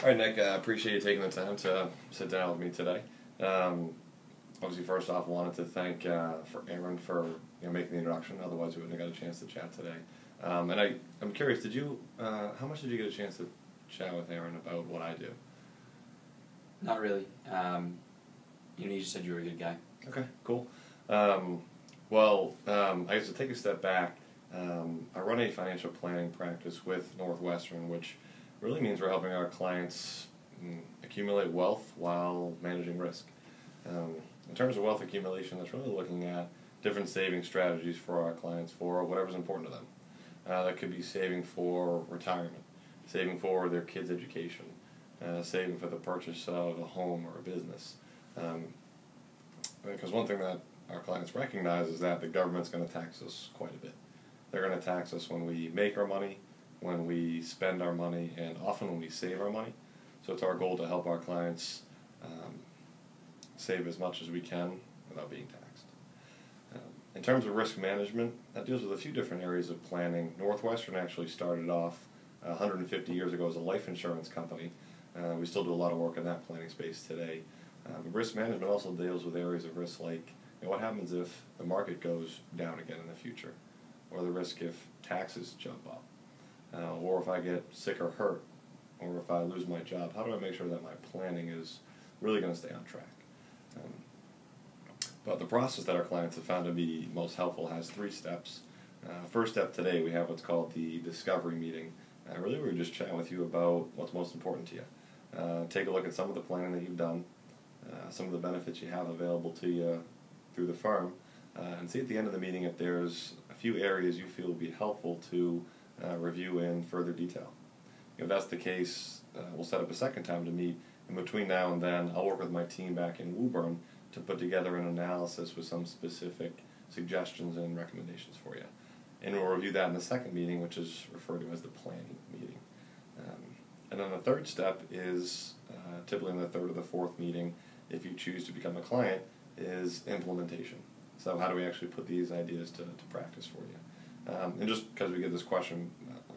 All right, Nick, I appreciate you taking the time to sit down with me today. Obviously, first off, wanted to thank for Aaron for making the introduction. Otherwise, we wouldn't have got a chance to chat today. And I'm curious, how much did you get a chance to chat with Aaron about what I do? Not really. You just said you were a good guy. Okay, cool. I guess to take a step back, I run a financial planning practice with Northwestern, which really means we're helping our clients accumulate wealth while managing risk. In terms of wealth accumulation, that's really looking at different saving strategies for our clients for whatever's important to them. That could be saving for retirement, saving for their kids' education, saving for the purchase of a home or a business. Because one thing that our clients recognize is that the government's going to tax us quite a bit. They're going to tax us when we make our money, when we spend our money, and often when we save our money. So it's our goal to help our clients save as much as we can without being taxed. In terms of risk management, that deals with a few different areas of planning. Northwestern actually started off 150 years ago as a life insurance company. We still do a lot of work in that planning space today. Risk management also deals with areas of risk like what happens if the market goes down again in the future, or the risk if taxes jump up, or if I get sick or hurt, or if I lose my job. How do I make sure that my planning is really going to stay on track? But the process that our clients have found to be most helpful has 3 steps. First step today, we have what's called the discovery meeting. Really, we're just chatting with you about what's most important to you. Take a look at some of the planning that you've done, some of the benefits you have available to you through the firm, and see at the end of the meeting if there's a few areas you feel would be helpful to review in further detail. If that's the case, we'll set up a second time to meet. And between now and then, I'll work with my team back in Woburn to put together an analysis with some specific suggestions and recommendations for you. And we'll review that in the second meeting, which is referred to as the planning meeting. And then the third step is, typically in the third or the fourth meeting, if you choose to become a client, is implementation. So how do we actually put these ideas to practice for you? And just because we get this question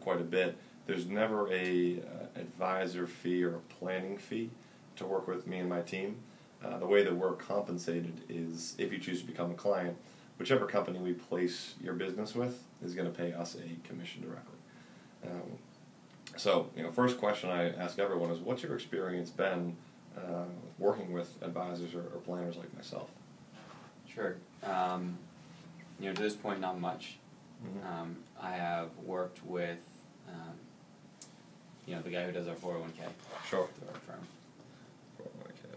quite a bit, there's never a advisor fee or a planning fee to work with me and my team. The way that we're compensated is if you choose to become a client, whichever company we place your business with is going to pay us a commission directly. So, first question I ask everyone is, what's your experience been working with advisors or planners like myself? Sure. To this point, not much. Mm-hmm. I have worked with, the guy who does our 401k. Sure. Through our firm. 401k,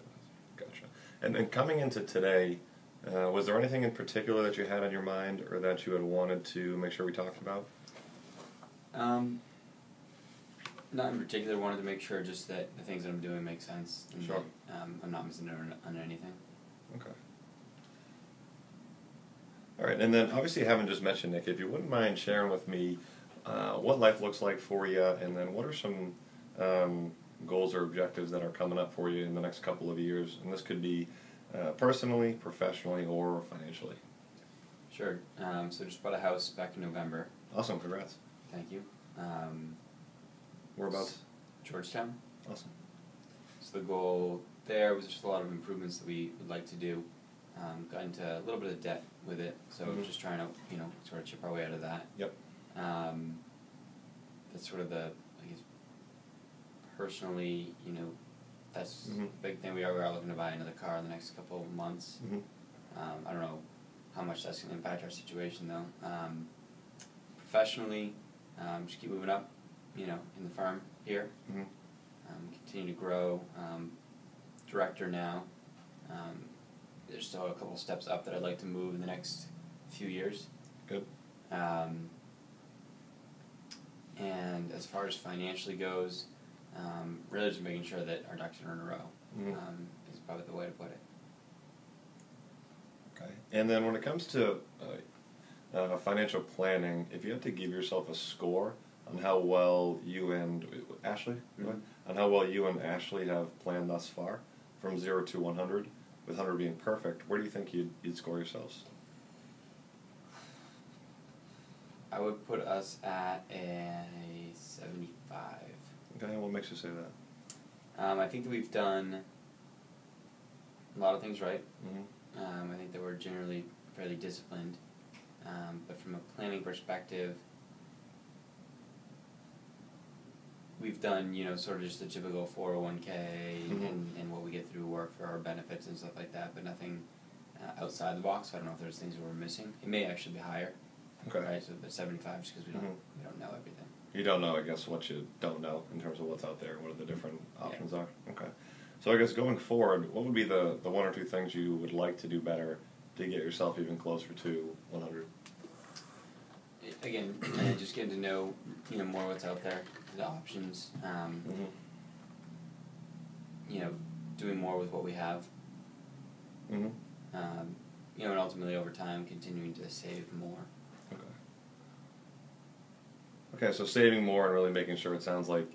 gotcha. And then coming into today, was there anything in particular that you had on your mind or that you had wanted to make sure we talked about? Not in particular. Wanted to make sure just that the things that I'm doing make sense. And sure. That, I'm not missing out on anything. Okay. All right, and then obviously you haven't just mentioned Nick. If you wouldn't mind sharing with me what life looks like for you, and then what are some goals or objectives that are coming up for you in the next couple of years, and this could be personally, professionally, or financially. Sure. So just bought a house back in November. Awesome, congrats. Thank you. Whereabouts? Georgetown. Awesome. So the goal there was just a lot of improvements that we would like to do. Got into a little bit of debt with it, so just trying to, sort of chip our way out of that. Yep. That's sort of I guess, personally, that's a big thing. We are looking to buy another car in the next couple of months. Mm-hmm. I don't know how much that's going to impact our situation, though. Professionally, just keep moving up, in the firm here. Mm-hmm. Continue to grow. Director now. There's still a couple steps up that I'd like to move in the next few years. Good. And as far as financially goes, really just making sure that our ducks are in a row is probably the way to put it. Okay. And then when it comes to financial planning, if you had to give yourself a score on how well you and Ashley, on how well you and Ashley have planned thus far, from 0 to 100, with 100 being perfect, where do you think you'd score yourselves? I would put us at a 75. Okay, what makes you say that? I think that we've done a lot of things right. Mm-hmm. I think that we're generally fairly disciplined. But from a planning perspective, we've done, sort of just the typical 401k Mm-hmm. and what we get through work for our benefits and stuff like that, but nothing outside the box. I don't know if there's things that we're missing. It may actually be higher. Okay. Right, so the 75 just because we Mm-hmm. don't know everything. You don't know, I guess, what you don't know in terms of what's out there, what the different options are. Okay. So I guess going forward, what would be the one or two things you would like to do better to get yourself even closer to 100? Again, just getting to know, more what's out there, the options. Mm-hmm. Doing more with what we have. Mm-hmm. And ultimately over time continuing to save more. Okay, so saving more and really making sure, it sounds like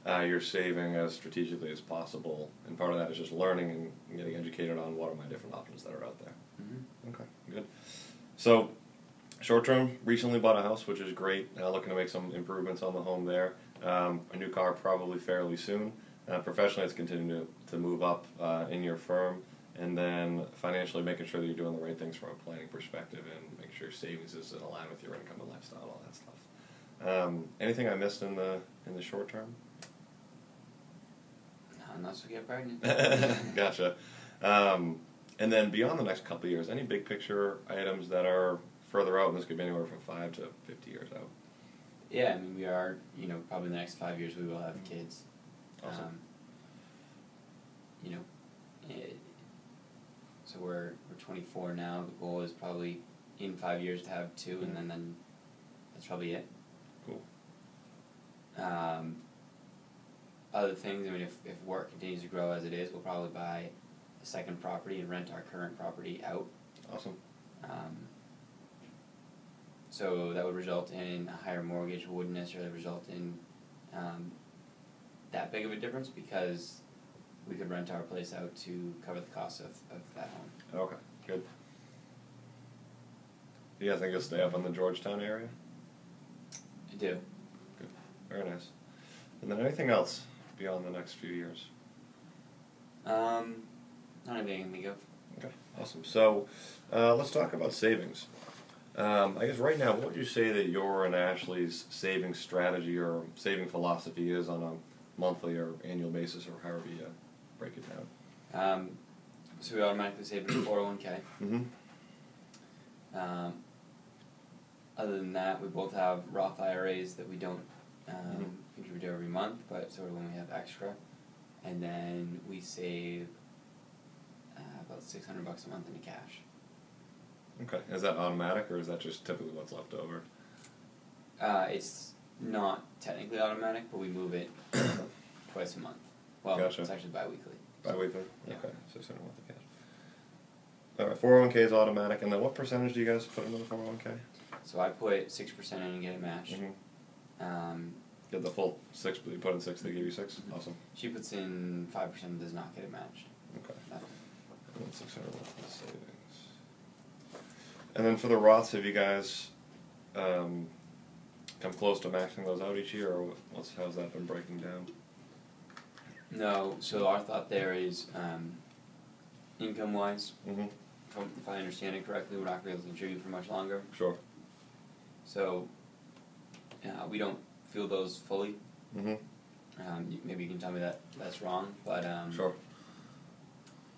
you're saving as strategically as possible, and part of that is just learning and getting educated on what are my different options that are out there. Mm-hmm. Okay, good. So, short term, recently bought a house, which is great. Looking to make some improvements on the home there. A new car probably fairly soon. Professionally, it's continuing to move up in your firm, and then financially making sure that you're doing the right things from a planning perspective and making sure your savings is in line with your income and lifestyle, all that stuff. Anything I missed in the short term? Unless we get pregnant. Gotcha. And then beyond the next couple of years, any big picture items that are further out, and this could be anywhere from 5 to 50 years out? Yeah, I mean, we are, probably in the next 5 years we will have kids. Awesome. So we're 24 now. The goal is probably in 5 years to have 2, Mm-hmm. and then that's probably it. Cool. Other things, I mean, if work continues to grow as it is, we'll probably buy a second property and rent our current property out. Awesome. So that would result in a higher mortgage. Wouldn't necessarily result in that big of a difference because we could rent our place out to cover the cost of that home. Okay, good. You guys think you'll stay up in the Georgetown area? I do. Good. Very nice. And then anything else beyond the next few years? Not anything I can think of. Okay, awesome. So let's talk about savings. I guess right now, what would you say that your and Ashley's saving strategy or saving philosophy is on a monthly or annual basis, or however you break it down? So we automatically save in the 401k. Mm-hmm. Other than that, we both have Roth IRAs that we don't contribute to every month, but sort of when we have extra. And then we save about $600 a month into cash. Okay. Is that automatic, or is that just typically what's left over? It's not technically automatic, but we move it twice a month. Well, Gotcha. It's actually bi-weekly. Bi-weekly? Yeah. Okay. So $600 a month in cash. All right. 401k is automatic, and then what percentage do you guys put into the 401k? So I put 6% in and get it matched. Mm-hmm. Get the full 6, but you put in 6, they give you 6? Awesome. She puts in 5% and does not get it matched. Okay. Nothing. And then 600 left in savings. And then for the Roths, have you guys come close to maxing those out each year, or how's that been breaking down? No, so our thought there is income-wise, Mm-hmm. if I understand it correctly, we're not going to be able to contribute for much longer. Sure. So we don't feel those fully. Mm-hmm. Maybe you can tell me that's wrong, but Sure.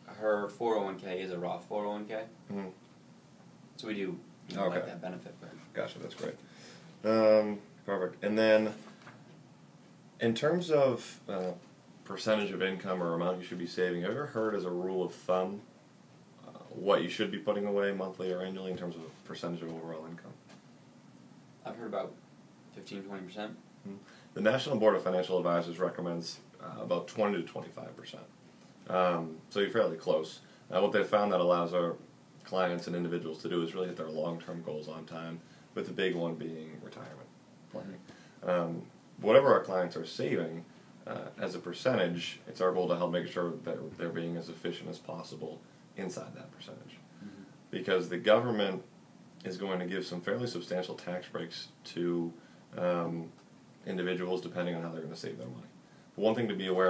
her 401k is a Roth 401k, Mm-hmm. so we do Okay. like that benefit. But Gotcha, that's great. Perfect. And then, in terms of percentage of income or amount you should be saving, have you ever heard as a rule of thumb what you should be putting away monthly or annually in terms of percentage of overall income? I've heard about 15-20%. The National Board of Financial Advisors recommends about 20 to 25%. So you're fairly close. What they found that allows our clients and individuals to do is really hit their long-term goals on time, with the big one being retirement planning. Whatever our clients are saving, as a percentage, it's our goal to help make sure that they're being as efficient as possible inside that percentage. Mm-hmm. Because the government is going to give some fairly substantial tax breaks to individuals depending on how they're going to save their money. But one thing to be aware